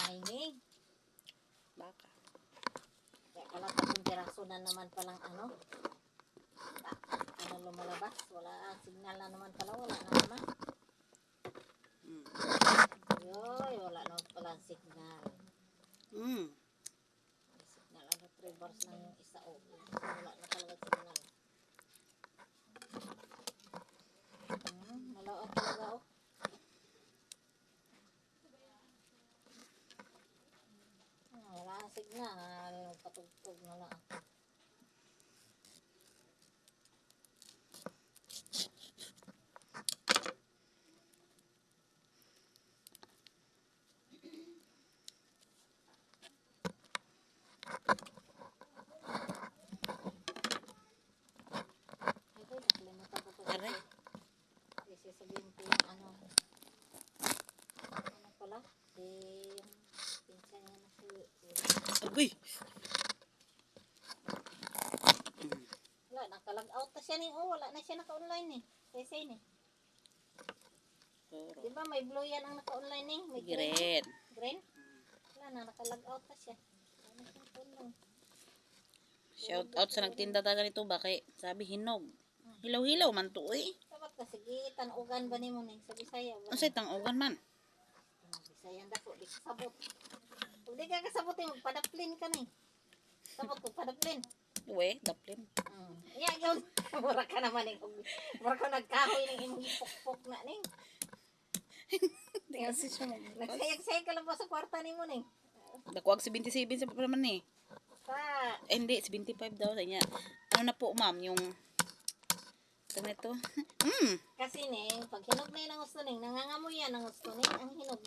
Ay, ning. Baka. Kaya pala tatlong piraso na naman palang ano. Ano lumalabas? Wala, signal na naman pala. Wala na naman. Yoy, wala na pala signal. Signal, ano, 3 bars lang yung isa. Oh, wala na talaga signal. Malaot talaga, oh. Wala ang signal. Patugtog na lang ako. Aray. Kasi sabihin ko yung ano pala, pinsan niya na si Agoy. wala, nakalag out na siya wala na siya naka-online Say ni. Di ba may blue yan ang naka-online may Green. Green? Wala na, nakalag out na siya. Ano siya naka-online? Shout out sa nagtinda taga nito bakit sabi hinog. Hilaw-hilaw man to Dapat kasi tanugan ba ni mo sa Bisaya? Ang say tang-ugan man. Bisaya dako, di kasabot. Kung di ka kasabot magpadaplin ka Sabot ko, padaplin. Uwe, daplin. Iya yun. Mura ka naman mura ka nagkahoy ng imong ipok-pok na Di kasi siya nagsayag-sayag ka lang ba sa kwarta ni mo Nakuwag si 27 sa naman Sa hindi, 75 daw sa niya. Ano na po ma'am, yung ganito. kasi pag hinog na ang gusto nangangamoy yan ang gusto ang hinog